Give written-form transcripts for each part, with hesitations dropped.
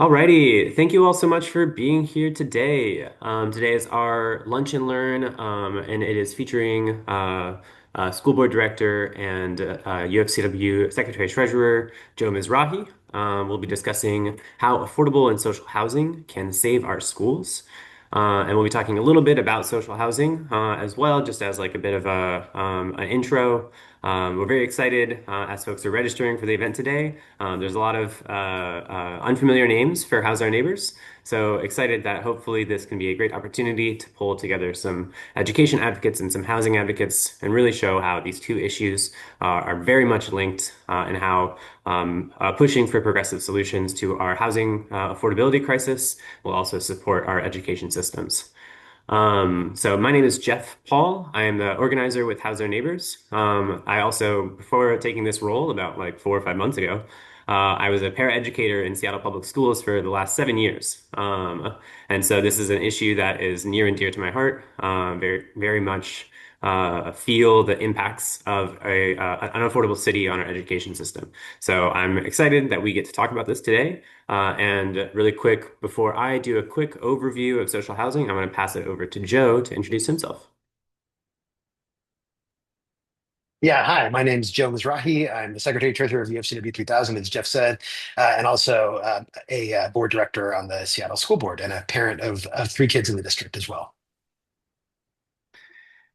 Alrighty, thank you all so much for being here today. Today is our Lunch and Learn, and it is featuring School Board Director and UFCW Secretary Treasurer Joe Mizrahi. We'll be discussing how affordable and social housing can save our schools. And we'll be talking a little bit about social housing as well, just as like a bit of an intro. We're very excited as folks are registering for the event today. There's a lot of unfamiliar names for How's Our Neighbors. So excited that hopefully this can be a great opportunity to pull together some education advocates and some housing advocates and really show how these two issues are very much linked and how pushing for progressive solutions to our housing affordability crisis will also support our education systems. So my name is Jeff Paul. I am the organizer with House Our Neighbors. I also, before taking this role about like 4 or 5 months ago, I was a paraeducator in Seattle Public Schools for the last 7 years. And so this is an issue that is near and dear to my heart. Very, very much feel the impacts of an unaffordable city on our education system. So I'm excited that we get to talk about this today. And really quick, before I do a quick overview of social housing, I'm going to pass it over to Joe to introduce himself. Yeah, hi, my name is Joe Mizrahi. I'm the Secretary Treasurer of the UFCW 3000, as Jeff said, and also a board director on the Seattle School Board and a parent of three kids in the district as well.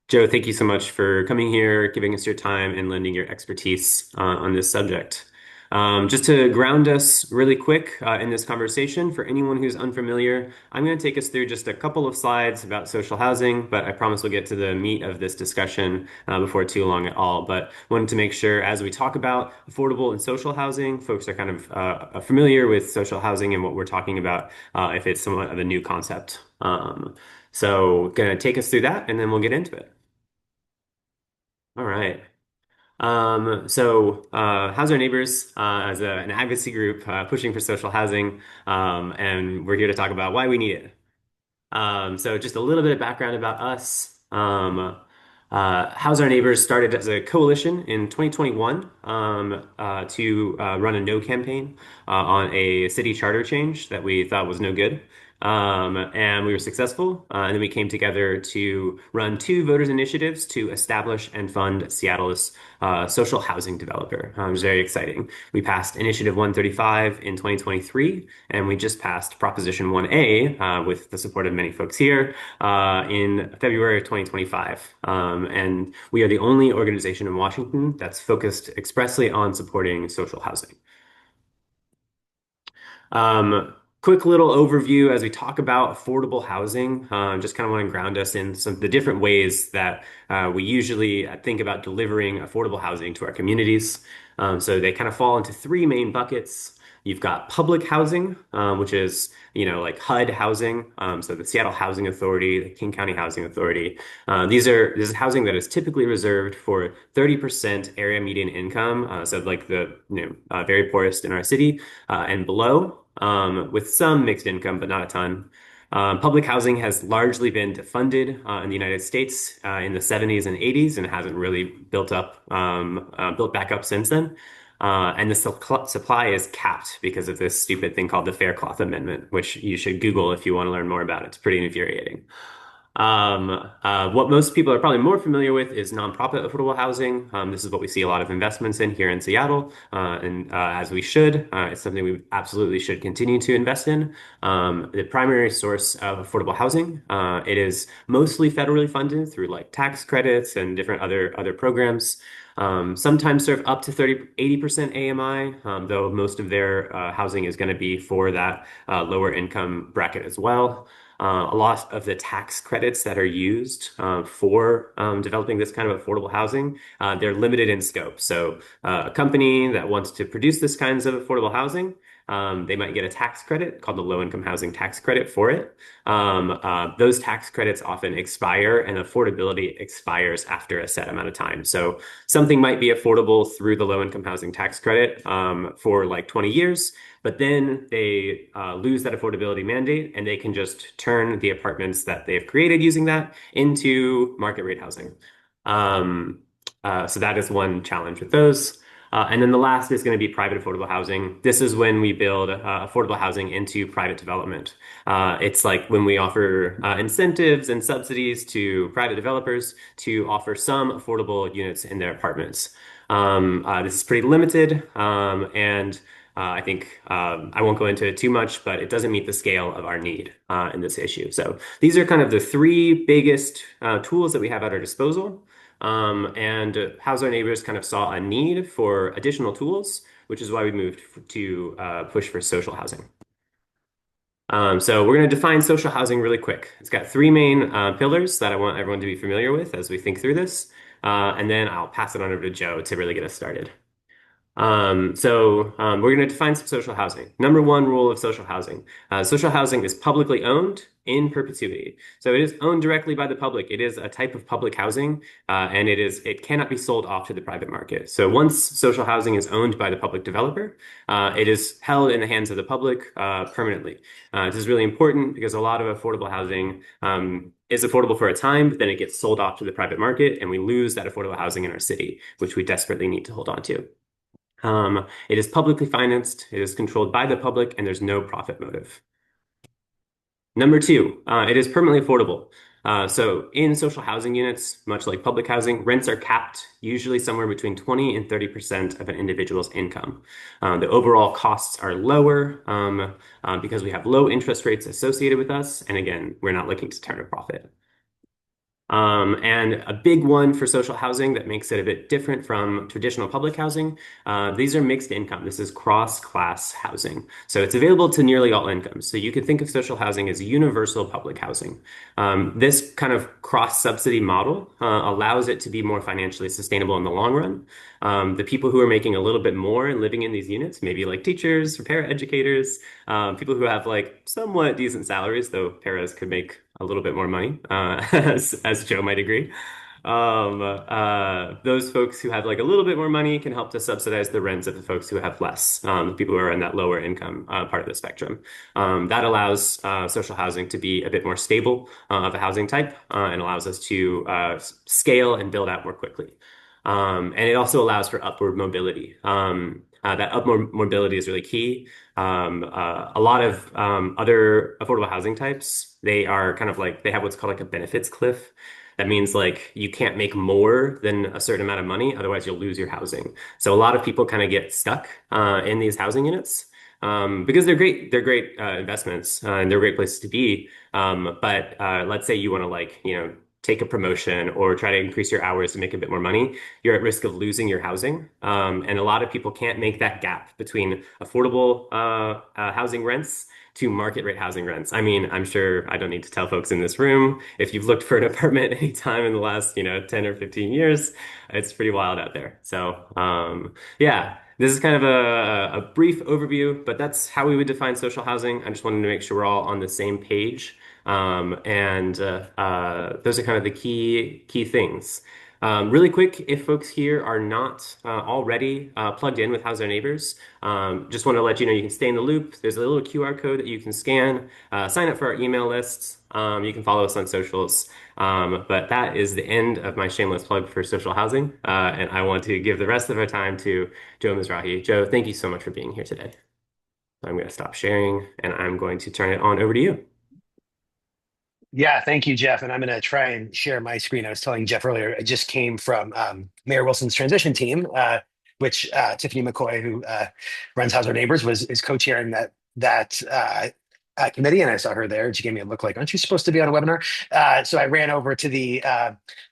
Joe, thank you so much for coming here, giving us your time, and lending your expertise on this subject. Just to ground us really quick in this conversation, for anyone who's unfamiliar, I'm going to take us through just a couple of slides about social housing, but I promise we'll get to the meat of this discussion before too long at all. But wanted to make sure as we talk about affordable and social housing, folks are kind of familiar with social housing and what we're talking about if it's somewhat of a new concept. So going to take us through that, and then we'll get into it. All right. How's Our Neighbors as an advocacy group pushing for social housing, and we're here to talk about why we need it. So just a little bit of background about us. How's Our Neighbors started as a coalition in 2021 to run a no campaign on a city charter change that we thought was no good. And we were successful. And then we came together to run two voters' initiatives to establish and fund Seattle's social housing developer. It was very exciting. We passed Initiative 135 in 2023, and we just passed Proposition 1A with the support of many folks here in February of 2025. And we are the only organization in Washington that's focused expressly on supporting social housing. Quick little overview as we talk about affordable housing. Just kind of want to ground us in some of the different ways that we usually think about delivering affordable housing to our communities. So they kind of fall into three main buckets. You've got public housing, which is, like HUD housing. So the Seattle Housing Authority, the King County Housing Authority. This is housing that is typically reserved for 30% area median income. So like the, very poorest in our city and below, with some mixed income, but not a ton. Public housing has largely been defunded in the United States in the 70s and 80s and hasn't really built back up since then. And the supply is capped because of this stupid thing called the Faircloth Amendment, which you should Google if you want to learn more about it. It's pretty infuriating. What most people are probably more familiar with is nonprofit affordable housing. This is what we see a lot of investments in here in Seattle, and as we should. It's something we absolutely should continue to invest in. The primary source of affordable housing, it is mostly federally funded through like tax credits and different other programs. Sometimes serve up to 80% AMI, though most of their housing is going to be for that lower income bracket as well. A lot of the tax credits that are used for developing this kind of affordable housing, they're limited in scope. So a company that wants to produce this kinds of affordable housing, they might get a tax credit called the low income housing tax credit for it. Those tax credits often expire and affordability expires after a set amount of time. So something might be affordable through the low income housing tax credit for like 20 years. But then they lose that affordability mandate and they can just turn the apartments that they've created using that into market rate housing. So that is one challenge with those. And then the last is going to be private affordable housing. This is when we build affordable housing into private development. It's like when we offer incentives and subsidies to private developers to offer some affordable units in their apartments. This is pretty limited, and I think I won't go into it too much, but it doesn't meet the scale of our need in this issue. So these are kind of the three biggest tools that we have at our disposal. And House Our Neighbors kind of saw a need for additional tools, which is why we moved to push for social housing. So we're going to define social housing really quick. It's got three main pillars that I want everyone to be familiar with as we think through this. And then I'll pass it on over to Joe to really get us started. We're going to define some social housing. Number one rule of social housing. Social housing is publicly owned in perpetuity. So it is owned directly by the public. It is a type of public housing, and it cannot be sold off to the private market. So once social housing is owned by the public developer, it is held in the hands of the public permanently. This is really important because a lot of affordable housing is affordable for a time, but then it gets sold off to the private market, and we lose that affordable housing in our city, which we desperately need to hold on to. It is publicly financed, it is controlled by the public, and there's no profit motive. Number two, it is permanently affordable. So in social housing units, much like public housing, rents are capped, usually somewhere between 20 and 30% of an individual's income. The overall costs are lower because we have low interest rates associated with us. And again, we're not looking to turn a profit. And a big one for social housing that makes it a bit different from traditional public housing. These are mixed income. This is cross-class housing. So it's available to nearly all incomes. So you could think of social housing as universal public housing. This kind of cross-subsidy model allows it to be more financially sustainable in the long run. The people who are making a little bit more and living in these units, maybe like teachers or para-educators, people who have like somewhat decent salaries, though paras could make a little bit more money, as Joe might agree. Those folks who have like a little bit more money can help to subsidize the rents of the folks who have less, the people who are in that lower income part of the spectrum. That allows social housing to be a bit more stable of a housing type and allows us to scale and build out more quickly. And it also allows for upward mobility. That upward mobility is really key. A lot of other affordable housing types, they are kind of like they have what's called like a benefits cliff. That means like you can't make more than a certain amount of money, otherwise you'll lose your housing. So a lot of people kind of get stuck in these housing units because they're great. They're great investments and they're great places to be. But let's say you want to like take a promotion or try to increase your hours to make a bit more money, you're at risk of losing your housing. And a lot of people can't make that gap between affordable housing rents to market rate housing rents. I mean, I'm sure I don't need to tell folks in this room, if you've looked for an apartment any time in the last, 10 or 15 years, it's pretty wild out there. So, yeah. This is kind of a brief overview, but that's how we would define social housing. I just wanted to make sure we're all on the same page. And those are kind of the key things. Really quick, if folks here are not already plugged in with How's Our Neighbors, just want to let you know you can stay in the loop. There's a little QR code that you can scan, sign up for our email lists. You can follow us on socials. But that is the end of my shameless plug for social housing. And I want to give the rest of our time to Joe Mizrahi. Joe, thank you so much for being here today. I'm going to stop sharing and I'm going to turn it on over to you. Yeah, thank you, Jeff. And I'm going to try and share my screen. I was telling Jeff earlier, I just came from Mayor Wilson's transition team, which Tiffany McCoy, who runs House Our Neighbors, is co-chairing that committee. And I saw her there. And she gave me a look like, "Aren't you supposed to be on a webinar?" So I ran over to the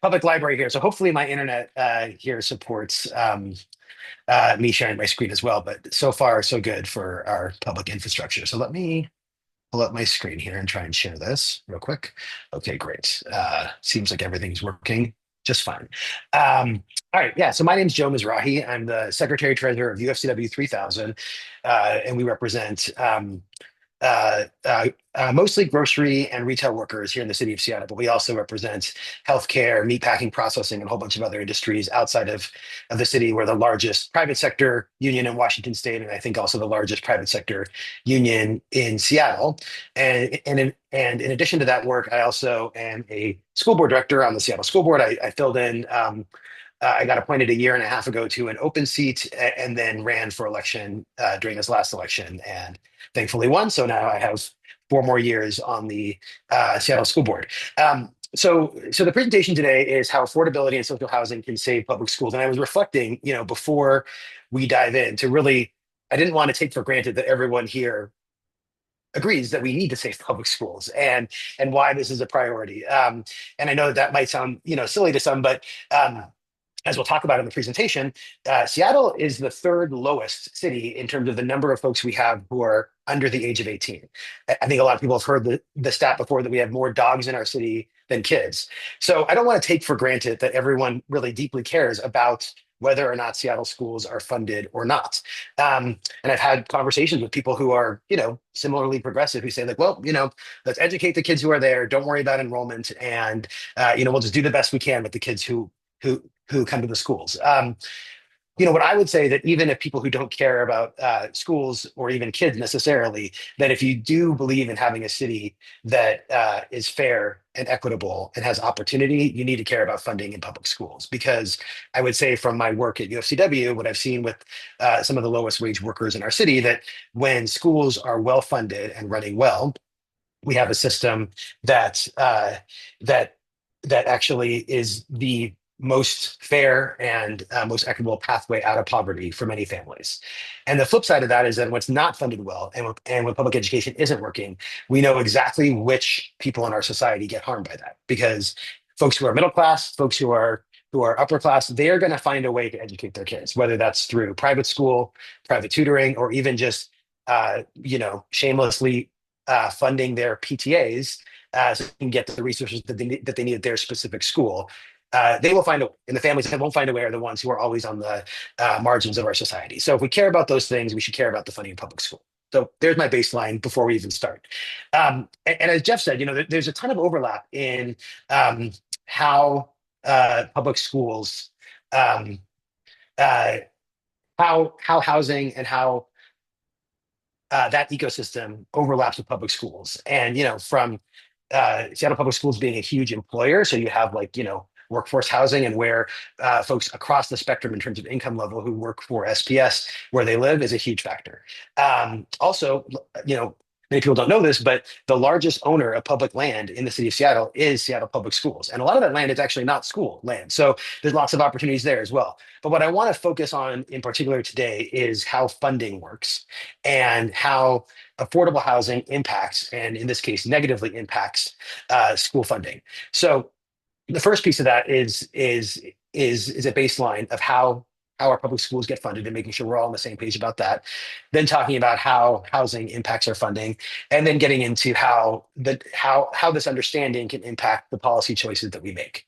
public library here. So hopefully my internet here supports me sharing my screen as well. But so far, so good for our public infrastructure. So let me pull up my screen here and try and share this real quick. Okay, great. Seems like everything's working just fine. All right, yeah. So my name's Joe Mizrahi. I'm the Secretary Treasurer of UFCW 3000, and we represent mostly grocery and retail workers here in the city of Seattle, but we also represent healthcare, meatpacking, processing, and a whole bunch of other industries outside of the city. We're the largest private sector union in Washington State, and I think also the largest private sector union in Seattle. And in addition to that work, I also am a school board director on the Seattle School Board. I filled in I got appointed a year and a half ago to an open seat and then ran for election during this last election and thankfully won. So now I have 4 more years on the Seattle School Board. So the presentation today is how affordability and social housing can save public schools. And I was reflecting, before we dive in to really, I didn't want to take for granted that everyone here agrees that we need to save public schools and why this is a priority. And I know that might sound silly to some, but as we'll talk about in the presentation, Seattle is the third lowest city in terms of the number of folks we have who are under the age of 18. I think a lot of people have heard the stat before that we have more dogs in our city than kids. So I don't want to take for granted that everyone really deeply cares about whether or not Seattle schools are funded or not. And I've had conversations with people who are, similarly progressive who say like, well, let's educate the kids who are there. Don't worry about enrollment. And, we'll just do the best we can with the kids who come to the schools. What I would say that even if people who don't care about schools or even kids necessarily, that if you do believe in having a city that is fair and equitable and has opportunity, you need to care about funding in public schools. Because I would say from my work at UFCW, what I've seen with some of the lowest wage workers in our city, that when schools are well funded and running well, we have a system that that actually is the most fair and most equitable pathway out of poverty for many families. And the flip side of that is that when it's not funded well and when public education isn't working, we know exactly which people in our society get harmed by that. Because folks who are middle class, folks who are upper class, they're going to find a way to educate their kids, whether that's through private school, private tutoring, or even just shamelessly funding their PTAs so they can get the resources that they need at their specific school. They will find a way, and the families that won't find a way are the ones who are always on the margins of our society. So if we care about those things, we should care about the funding of public school. So there's my baseline before we even start. And as Jeff said, there's a ton of overlap in how public schools, um, uh, how housing and how that ecosystem overlaps with public schools. And from Seattle Public Schools being a huge employer, so you have workforce housing and where folks across the spectrum in terms of income level who work for SPS where they live is a huge factor. Also, many people don't know this, but the largest owner of public land in the city of Seattle is Seattle Public Schools. And a lot of that land is actually not school land. So there's lots of opportunities there as well. But what I want to focus on in particular today is how funding works and how affordable housing impacts, and in this case, negatively impacts school funding. So the first piece of that is a baseline of how our public schools get funded and making sure we're all on the same page about that. Then talking about how housing impacts our funding, and then getting into how this understanding can impact the policy choices that we make.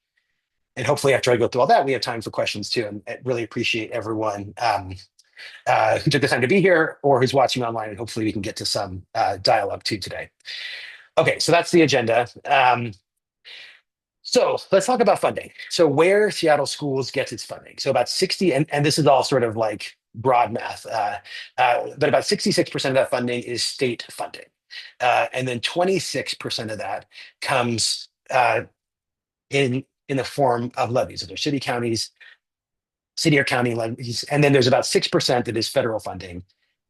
And hopefully, after I go through all that, we have time for questions too. And I really appreciate everyone who took the time to be here or who's watching online, and hopefully we can get to some dialogue too today. Okay, so that's the agenda. So let's talk about funding. So where Seattle Schools gets its funding. So about 60, and this is all sort of like broad math, but about 66% of that funding is state funding. And then 26% of that comes in the form of levies. So there's city or county levies. And then there's about 6% that is federal funding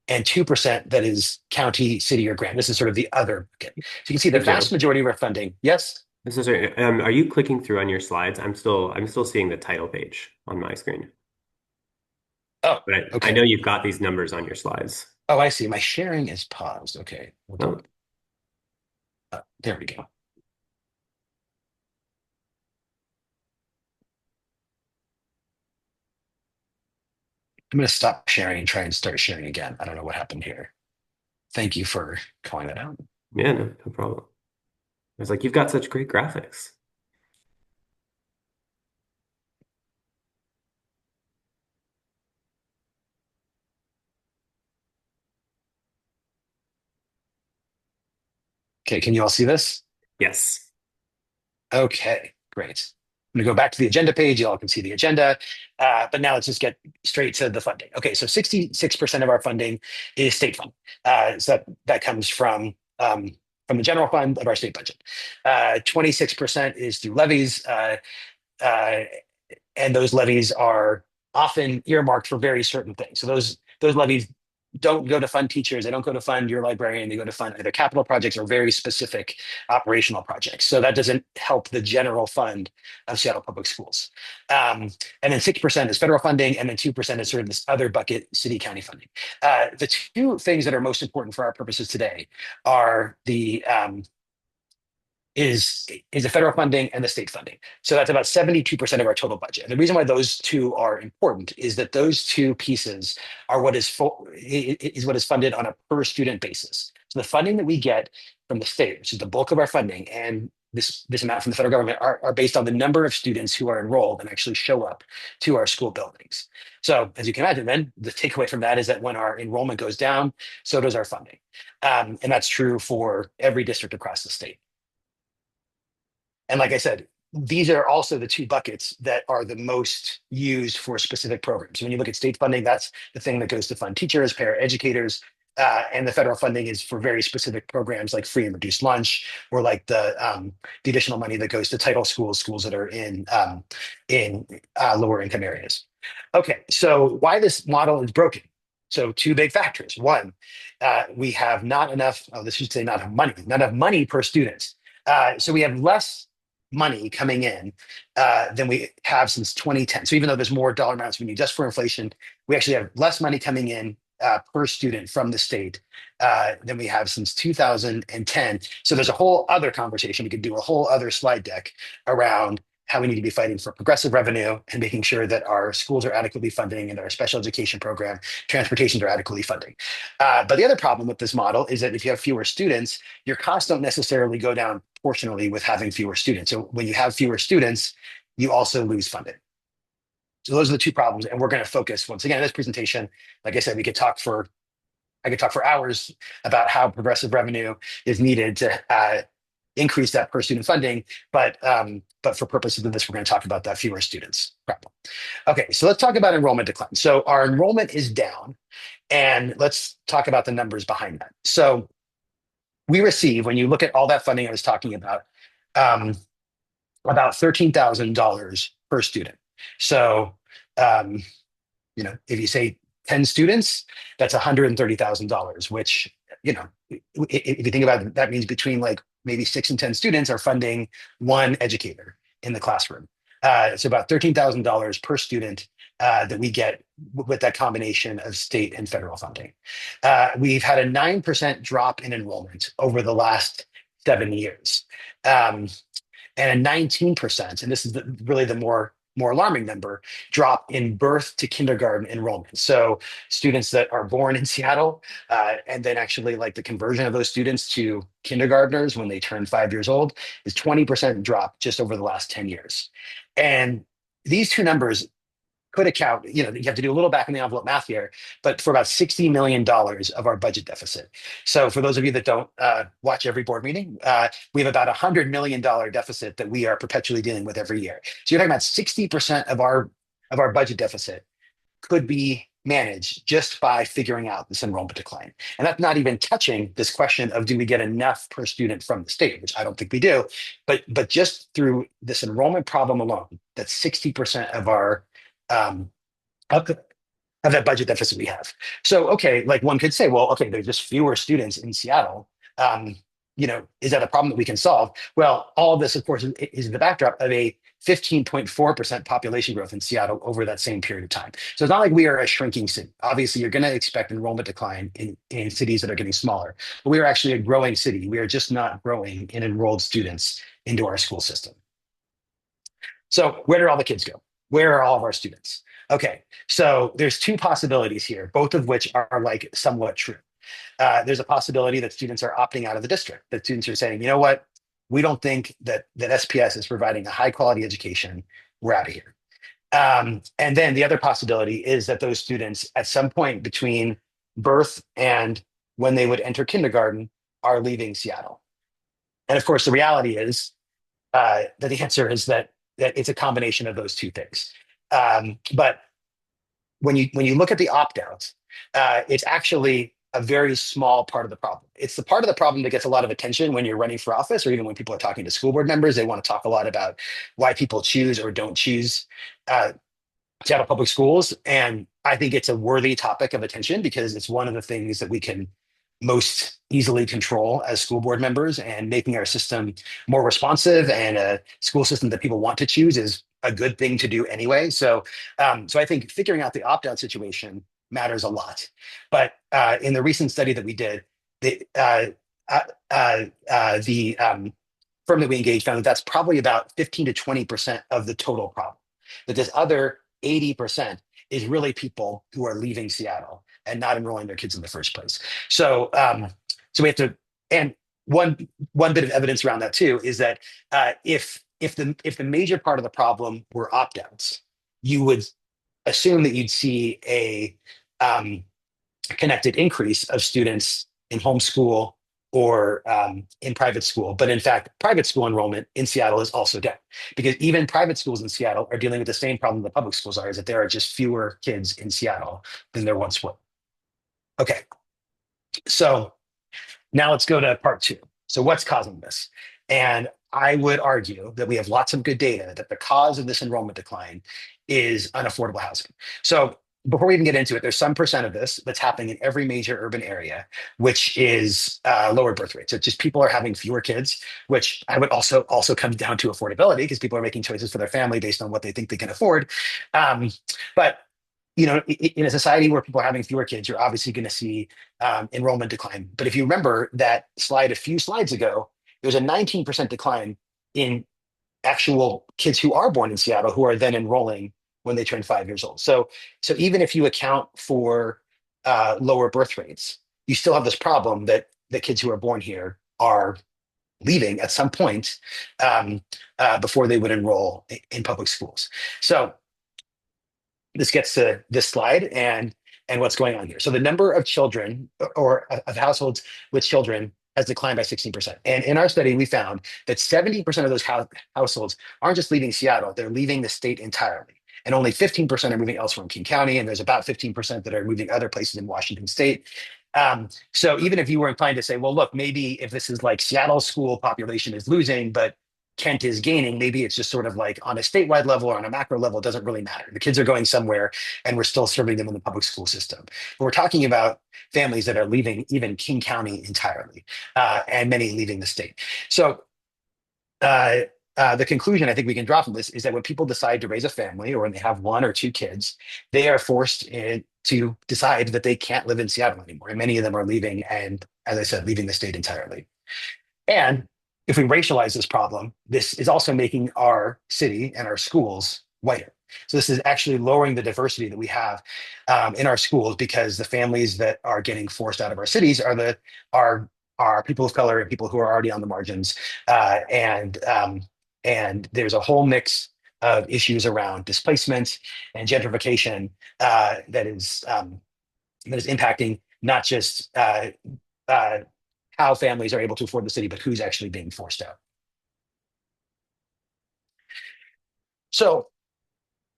and 2% that is county, city, or grant. This is sort of the other bucket. So you can see the Hey, vast Joe. majority of our funding. Yes? This is are you clicking through on your slides? I'm still seeing the title page on my screen. Oh, But I know okay. you've got these numbers on your slides. Oh, I see. My sharing is paused. Okay. Hold Oh, on. There we go. I'm going to stop sharing and try and start sharing again. I don't know what happened here. Thank you for calling that out. yeah, no problem. I was like, you've got such great graphics. Okay. Can you all see this? Yes. Okay. Great. I'm going to go back to the agenda page. You all can see the agenda. But now let's just get straight to the funding. Okay. So 66% of our funding is state funding. So that comes from the general fund of our state budget. 26% is through levies. Uh, and those levies are often earmarked for very certain things. So those levies don't go to fund teachers. They don't go to fund your librarian. They go to fund either capital projects or very specific operational projects. So that doesn't help the general fund of Seattle Public Schools. And then 6% is federal funding, and then 2% is sort of this other bucket, city county funding. The two things that are most important for our purposes today are the is the federal funding and the state funding. So that's about 72% of our total budget. And the reason why those two are important is that those two pieces are what is funded on a per student basis. So the funding that we get from the state, which is the bulk of our funding, and this amount from the federal government are based on the number of students who are enrolled and actually show up to our school buildings. So as you can imagine, then the takeaway from that is that when our enrollment goes down, so does our funding. And that's true for every district across the state. And like I said, these are also the two buckets that are the most used for specific programs. When you look at state funding, that's the thing that goes to fund teachers, paraeducators, and the federal funding is for very specific programs like free and reduced lunch, or like the additional money that goes to title schools, schools that are in lower income areas. Okay, so why this model is broken? So two big factors. One, we have not enough. Oh, this should say not enough money. Not enough money per student. So we have less money coming in than we have since 2010. So even though there's more dollar amounts we need just for inflation, we actually have less money coming in per student from the state than we have since 2010. So there's a whole other conversation. We could do a whole other slide deck around how we need to be fighting for progressive revenue and making sure that our schools are adequately funding and our special education program, transportations are adequately funding. But the other problem with this model is that if you have fewer students, your costs don't necessarily go down proportionally with having fewer students. So when you have fewer students, you also lose funding. So those are the two problems. And we're going to focus once again in this presentation. Like I said, I could talk for hours about how progressive revenue is needed to increase that per student funding, but for purposes of this, we're going to talk about that fewer students problem. Okay, so let's talk about enrollment decline. So our enrollment is down, and let's talk about the numbers behind that. So we receive, when you look at all that funding I was talking um, about $13,000 per student. So um, if you say 10 students, that's $130,000, which, if you think about it, that means between like maybe 6 and 10 students are funding one educator in the classroom. So about $13,000 per student that we get with that combination of state and federal funding. We've had a 9% drop in enrollment over the last 7 years. And a 19%, and this is really the more alarming number, drop in birth to kindergarten enrollment. So students that are born in Seattle, and then actually like the conversion of those students to kindergartners when they turn 5 years old is 20% drop just over the last 10 years. And these two numbers could account, you have to do a little back in the envelope math here, but for about $60 million of our budget deficit. So for those of you that don't watch every board meeting, we have about $100 million deficit that we are perpetually dealing with every year. So you're talking about 60% of our budget deficit could be managed just by figuring out this enrollment decline. And that's not even touching this question of do we get enough per student from the state, which I don't think we do, but just through this enrollment problem alone, that's 60% of our um, of, of that budget deficit we have. So, okay, like one could say, well, okay, there's just fewer students in Seattle. Is that a problem that we can solve? Well, all of this, of course, is the backdrop of a 15.4% population growth in Seattle over that same period of time. So it's not like we are a shrinking city. Obviously, you're going to expect enrollment decline in cities that are getting smaller, but we are actually a growing city. We are just not growing in enrolled students into our school system. So where do all the kids go? Where are all of our students? Okay, so there's two possibilities here, both of which are like somewhat true. There's a possibility that students are opting out of the district, that students are saying, you know what, we don't think that SPS is providing a high quality education. We're out of here. And then the other possibility is that those students at some point between birth and when they would enter kindergarten are leaving Seattle. And of course, the reality is that the answer is that it's a combination of those two things. But when you look at the opt-outs, it's actually a very small part of the problem. It's the part of the problem that gets a lot of attention when you're running for office, or even when people are talking to school board members. They want to talk a lot about why people choose or don't choose uh, Seattle Public Schools. And I think it's a worthy topic of attention because it's one of the things that we can most easily control as school board members, and making our system more responsive and a school system that people want to choose is a good thing to do anyway. So I think figuring out the opt-out situation matters a lot. But in the recent study that we did, uh, the firm that we engaged found that that's probably about 15 to 20% of the total problem. That this other 80% is really people who are leaving Seattle and not enrolling their kids in the first place. So we have to, and one bit of evidence around that too is that if the major part of the problem were opt-outs, you would assume that you'd see a connected increase of students in homeschool or in private school. But in fact, private school enrollment in Seattle is also down because even private schools in Seattle are dealing with the same problem the public schools are, is that there are just fewer kids in Seattle than there once were. Okay, so now let's go to part two. So what's causing this? And I would argue that we have lots of good data that the cause of this enrollment decline is unaffordable housing. So before we even get into it, there's some percent of this that's happening in every major urban area, which is lower birth rates. It's just people are having fewer kids, which I would also comes down to affordability because people are making choices for their family based on what they think they can afford. Um, but in a society where people are having fewer kids, you're obviously going to see enrollment decline. But if you remember that slide a few slides ago, there's a 19% decline in actual kids who are born in Seattle who are then enrolling when they turn 5 years old. So even if you account for lower birth rates, you still have this problem that the kids who are born here are leaving at some point before they would enroll in public schools. So this gets to this slide and what's going on here. So the number of children or of households with children has declined by 16%. And in our study, we found that 70% of those households aren't just leaving Seattle, they're leaving the state entirely. And only 15% are moving elsewhere in King County, and there's about 15% that are moving other places in Washington state. So even if you were inclined to say, well, look, maybe if this is like Seattle school population is losing, but Kent is gaining, maybe it's just sort of like on a statewide level or on a macro level, it doesn't really matter. The kids are going somewhere and we're still serving them in the public school system. But we're talking about families that are leaving even King County entirely, and many leaving the state. So uh, the conclusion I think we can draw from this is that when people decide to raise a family or when they have one or two kids, they are forced to decide that they can't live in Seattle anymore. And many of them are leaving and, as I said, leaving the state entirely. And if we racialize this problem, this is also making our city and our schools whiter. So this is actually lowering the diversity that we have in our schools because the families that are getting forced out of our cities are people of color and people who are already on the margins, and there's a whole mix of issues around displacement and gentrification that is impacting not just uh, how families are able to afford the city, but who's actually being forced out. So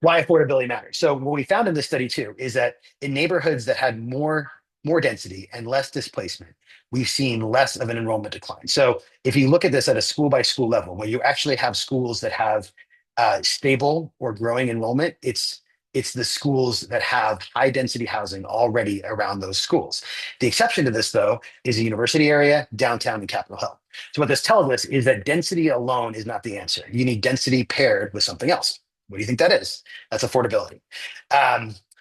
why affordability matters. So what we found in this study too is that in neighborhoods that had more density and less displacement, we've seen less of an enrollment decline. So if you look at this at a school by school level, where you actually have schools that have stable or growing enrollment, it's the schools that have high density housing already around those schools. The exception to this, though, is the university area, downtown, and Capitol Hill. So what this tells us is that density alone is not the answer. You need density paired with something else. What do you think that is? That's affordability.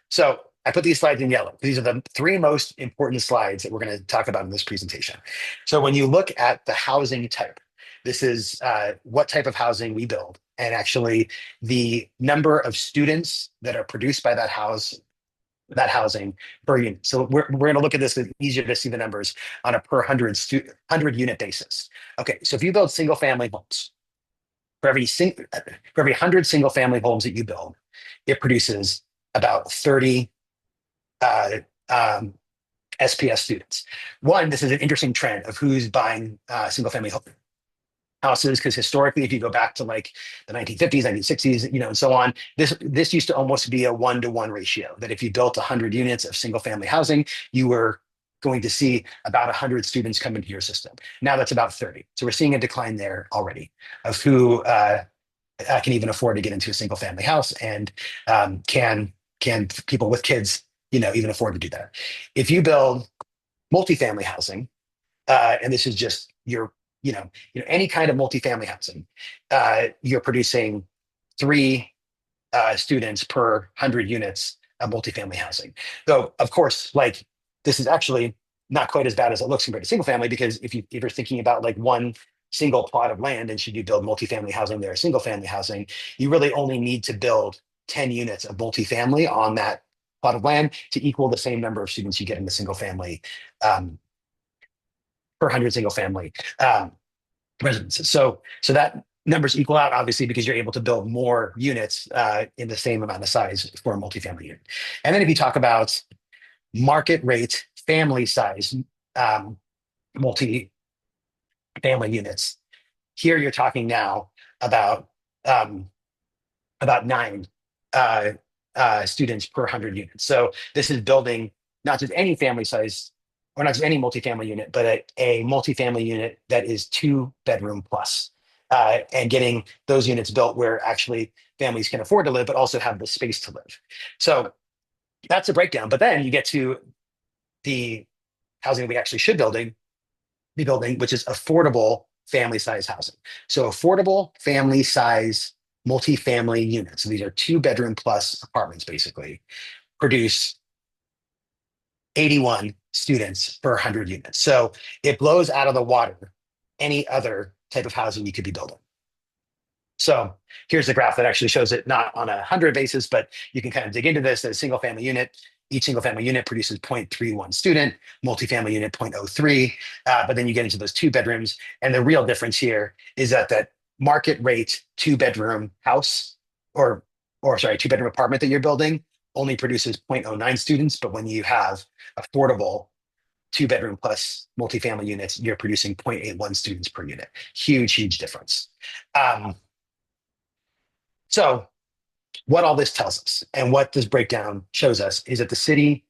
So I put these slides in yellow. These are the three most important slides that we're going to talk about in this presentation. So when you look at the housing type, this is what type of housing we build. And actually, the number of students that are produced by that housing per unit. So we're going to look at this. It's easier to see the numbers on a per 100 unit basis. Okay, so if you build single family homes, for every 100 single family homes that you build, it produces about 30 uh, SPS students. One, this is an interesting trend of who's buying single family houses, because historically, if you go back to like the 1950s, 1960s, and so on, this used to almost be a 1-to-1 ratio. That if you built 100 units of single family housing, you were going to see about 100 students come into your system. Now that's about 30. So we're seeing a decline there already of who can even afford to get into a single family house, and can people with kids, even afford to do that. If you build multifamily housing, and this is just any kind of multifamily housing, you're producing three students per 100 units of multifamily housing. Though, of course, like this is actually not quite as bad as it looks compared to single family, because if you're thinking about like one single plot of land and should you build multifamily housing there, single family housing, you really only need to build 10 units of multifamily on that plot of land to equal the same number of students you get in the single family, um, per 100 single family residences. So that numbers equal out, obviously, because you're able to build more units in the same amount of size for a multifamily unit. And then if you talk about market rate family size um, multi-family units, here you're talking now about um, nine uh, students per 100 units. So this is building not just any family size, or not just any multifamily unit, but a multifamily unit that is 2 bedroom plus, and getting those units built where actually families can afford to live, but also have the space to live. So that's a breakdown. But then you get to the housing we actually should be building, which is affordable family size housing. So affordable family size multifamily units. So these are 2 bedroom plus apartments, basically, produce 81 students per 100 units. So it blows out of the water any other type of housing you could be building. So here's the graph that actually shows it not on a 100 basis, but you can kind of dig into this. That a single family unit, each single family unit produces 0.31 student, multifamily unit 0.03. But then you get into those 2 bedrooms. And the real difference here is that market rate 2 bedroom house, or sorry, 2 bedroom apartment that you're building only produces 0.09 students. But when you have affordable 2 bedroom plus multifamily units, you're producing 0.81 students per unit. Huge, huge difference. Um, so what all this tells us and what this breakdown shows us is that the city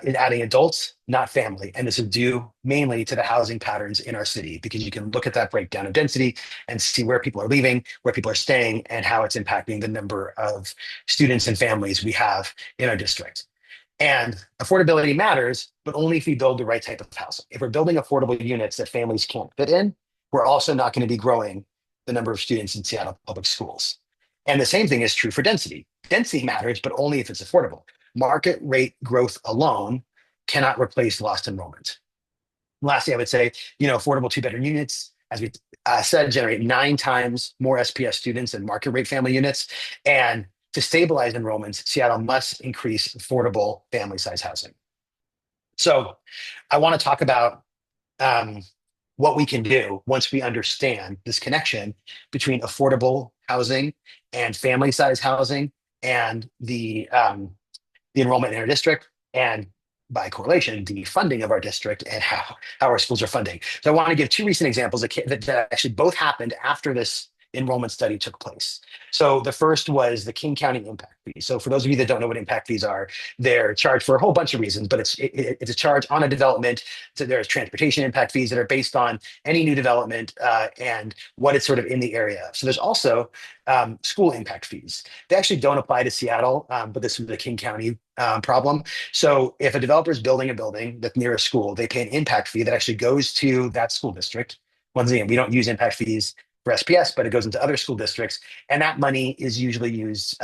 is adding adults, not family. And this is due mainly to the housing patterns in our city, because you can look at that breakdown of density and see where people are leaving, where people are staying, and how it's impacting the number of students and families we have in our district. And affordability matters, but only if we build the right type of housing. If we're building affordable units that families can't fit in, we're also not going to be growing the number of students in Seattle public schools. And the same thing is true for density. Density matters, but only if it's affordable. Market rate growth alone cannot replace lost enrollment. Lastly, I would say, affordable 2 bedroom units, as we said, generate 9 times more SPS students than market rate family units. And to stabilize enrollments, Seattle must increase affordable family size housing. So I want to talk about um, what we can do once we understand this connection between affordable housing and family size housing, and the enrollment in our district, and by correlation, the funding of our district, and how our schools are funding. So I want to give 2 recent examples that actually both happened after this enrollment study took place. So the first was the King County impact fee. So for those of you that don't know what impact fees are, they're charged for a whole bunch of reasons, but it's a charge on a development. So there's transportation impact fees that are based on any new development, and what it's sort of in the area of. So there's also school impact fees. They actually don't apply to Seattle, but this is the King County problem. So if a developer is building a building that's near a school, they pay an impact fee that actually goes to that school district. Once again, we don't use impact fees for SPS, but it goes into other school districts, and that money is usually used,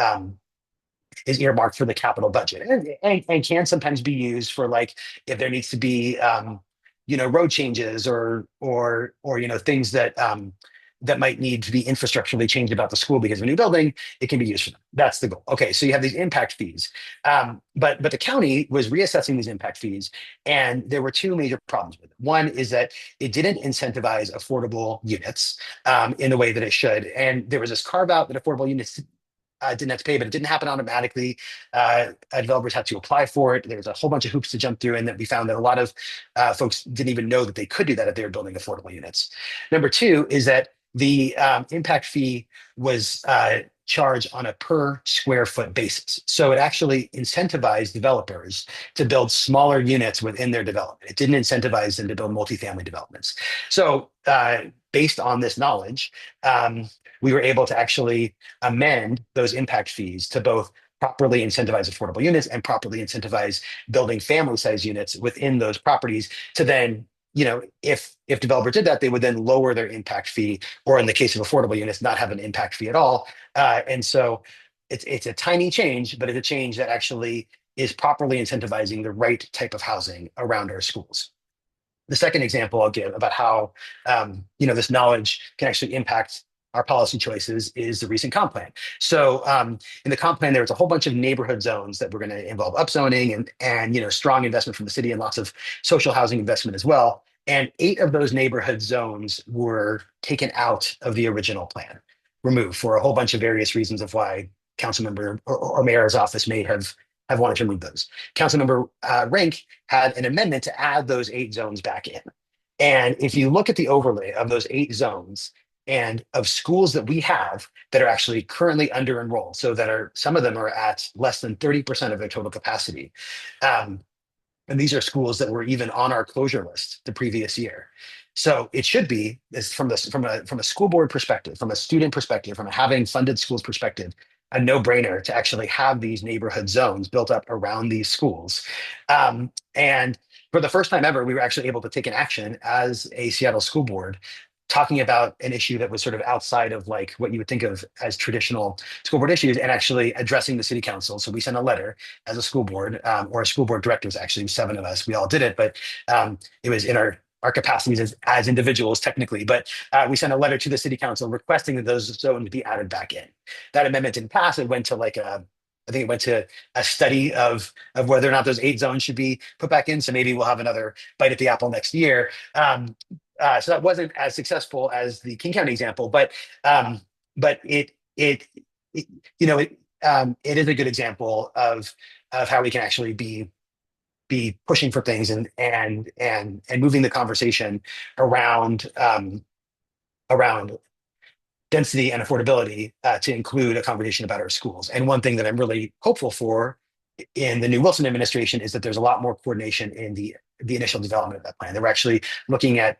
is earmarked for the capital budget, and can sometimes be used for, like, if there needs to be road changes, or things that might need to be infrastructurally changed about the school because of a new building. It can be used for them. That's the goal. Okay, so you have these impact fees, but the county was reassessing these impact fees, and there were 2 major problems with it. One is that it didn't incentivize affordable units in the way that it should, and there was this carve out that affordable units didn't have to pay, but it didn't happen automatically. Developers had to apply for it. There was a whole bunch of hoops to jump through, and that we found that a lot of folks didn't even know that they could do that if they were building affordable units. Number two is that the impact fee was charge on a per square foot basis. So it actually incentivized developers to build smaller units within their development. It didn't incentivize them to build multifamily developments. So based on this knowledge, we were able to actually amend those impact fees to both properly incentivize affordable units and properly incentivize building family size units within those properties to then, if developers did that, they would then lower their impact fee, or in the case of affordable units, not have an impact fee at all. And so it's a tiny change, but it's a change that actually is properly incentivizing the right type of housing around our schools. The second example I'll give about how this knowledge can actually impact our policy choices is the recent comp plan. So in the comp plan, there was a whole bunch of neighborhood zones that were going to involve upzoning and strong investment from the city and lots of social housing investment as well. And 8 of those neighborhood zones were taken out of the original plan, removed for a whole bunch of various reasons of why council member or mayor's office may have wanted to remove those. Councilmember Rink had an amendment to add those 8 zones back in. And if you look at the overlay of those 8 zones and of schools that we have that are actually currently under enrolled, so that are some of them are at less than 30% of their total capacity. Um, and these are schools that were even on our closure list the previous year. So it should be, from a school board perspective, from a student perspective, from a having funded schools perspective, a no-brainer to actually have these neighborhood zones built up around these schools. And for the first time ever, we were actually able to take an action as a Seattle school board, talking about an issue that was sort of outside of like what you would think of as traditional school board issues, and actually addressing the city council. So we sent a letter as a school board, or a school board directors, actually 7 of us, we all did it, but it was in our capacities as individuals technically, but we sent a letter to the city council requesting that those zones be added back in. That amendment didn't pass. It went to I think it went to a study of whether or not those 8 zones should be put back in. So maybe we'll have another bite at the apple next year. So that wasn't as successful as the King County example, but it it is a good example of how we can actually be pushing for things and moving the conversation around around density and affordability, to include a conversation about our schools. And one thing that I'm really hopeful for in the new Wilson administration is that there's a lot more coordination in the initial development of that plan. They were actually looking at,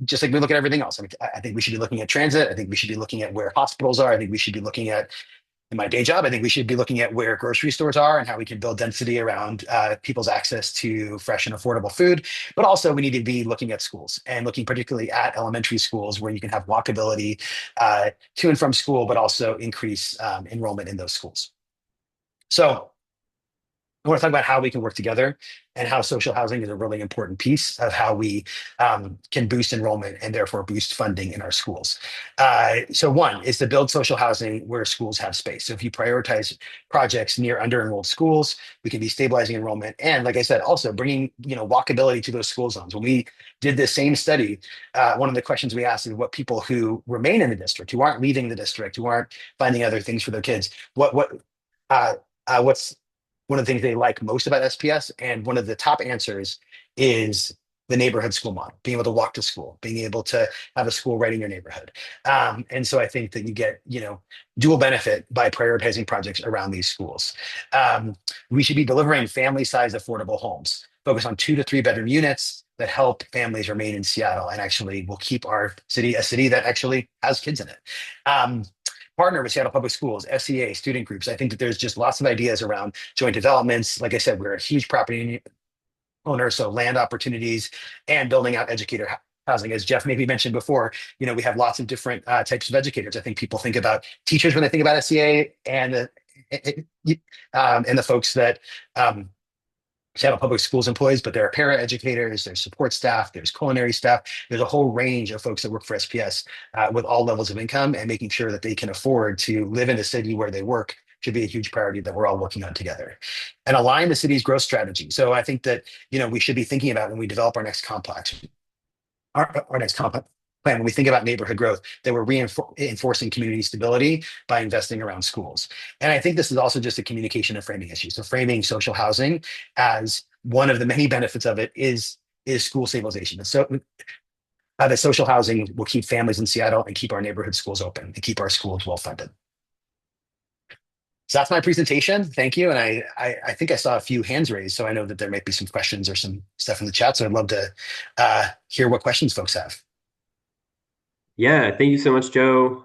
just like we look at everything else. I mean, I think we should be looking at transit. I think we should be looking at where hospitals are. I think we should be looking at, in my day job, I think we should be looking at where grocery stores are and how we can build density around people's access to fresh and affordable food. But also, we need to be looking at schools and looking particularly at elementary schools where you can have walkability to and from school, but also increase enrollment in those schools. So I want to talk about how we can work together and how social housing is a really important piece of how we can boost enrollment and therefore boost funding in our schools. So one is to build social housing where schools have space. So if you prioritize projects near under-enrolled schools, we can be stabilizing enrollment. And like I said, also bringing walkability to those school zones. When we did this same study, one of the questions we asked is what people who remain in the district, who aren't leaving the district, who aren't finding other things for their kids, what's one of the things they like most about SPS. And one of the top answers is the neighborhood school model, being able to walk to school, being able to have a school right in your neighborhood. And so I think that you get, dual benefit by prioritizing projects around these schools. We should be delivering family-sized affordable homes, focus on 2 to 3 bedroom units that help families remain in Seattle and actually will keep our city a city that actually has kids in it. Partner with Seattle Public Schools, SCA, student groups. I think that there's just lots of ideas around joint developments. Like I said, we're a huge property owner, so land opportunities and building out educator housing. As Jeff maybe mentioned before, we have lots of different types of educators. I think people think about teachers when they think about SCA, and the folks that Seattle Public Schools employees, but there are para educators, there's support staff, there's culinary staff, there's a whole range of folks that work for SPS with all levels of income, and making sure that they can afford to live in the city where they work should be a huge priority that we're all working on together. And align the city's growth strategy. So I think that we should be thinking about when we develop our next complex, our next comp plan, when we think about neighborhood growth, that we're reinforcing community stability by investing around schools. And I think this is also just a communication and framing issue. So framing social housing as one of the many benefits of it is school stabilization. So the social housing will keep families in Seattle and keep our neighborhood schools open and keep our schools well funded. So that's my presentation. Thank you. And I think I saw a few hands raised, so I know that there might be some questions or some stuff in the chat. So I'd love to hear what questions folks have. Yeah, thank you so much, Joe.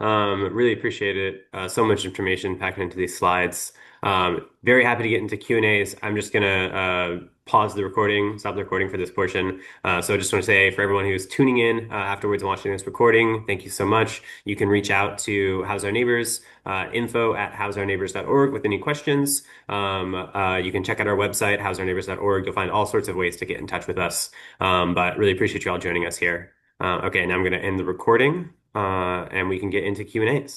Really appreciate it. So much information packed into these slides. Very happy to get into Q&As. I'm just gonna pause the recording, stop the recording for this portion. So I just want to say for everyone who's tuning in afterwards and watching this recording, thank you so much. You can reach out to How's Our Neighbors, info@howsourneighbors.org with any questions. You can check out our website, howsourneighbors.org. You'll find all sorts of ways to get in touch with us. But really appreciate you all joining us here. Okay, now I'm going to end the recording and we can get into Q&As.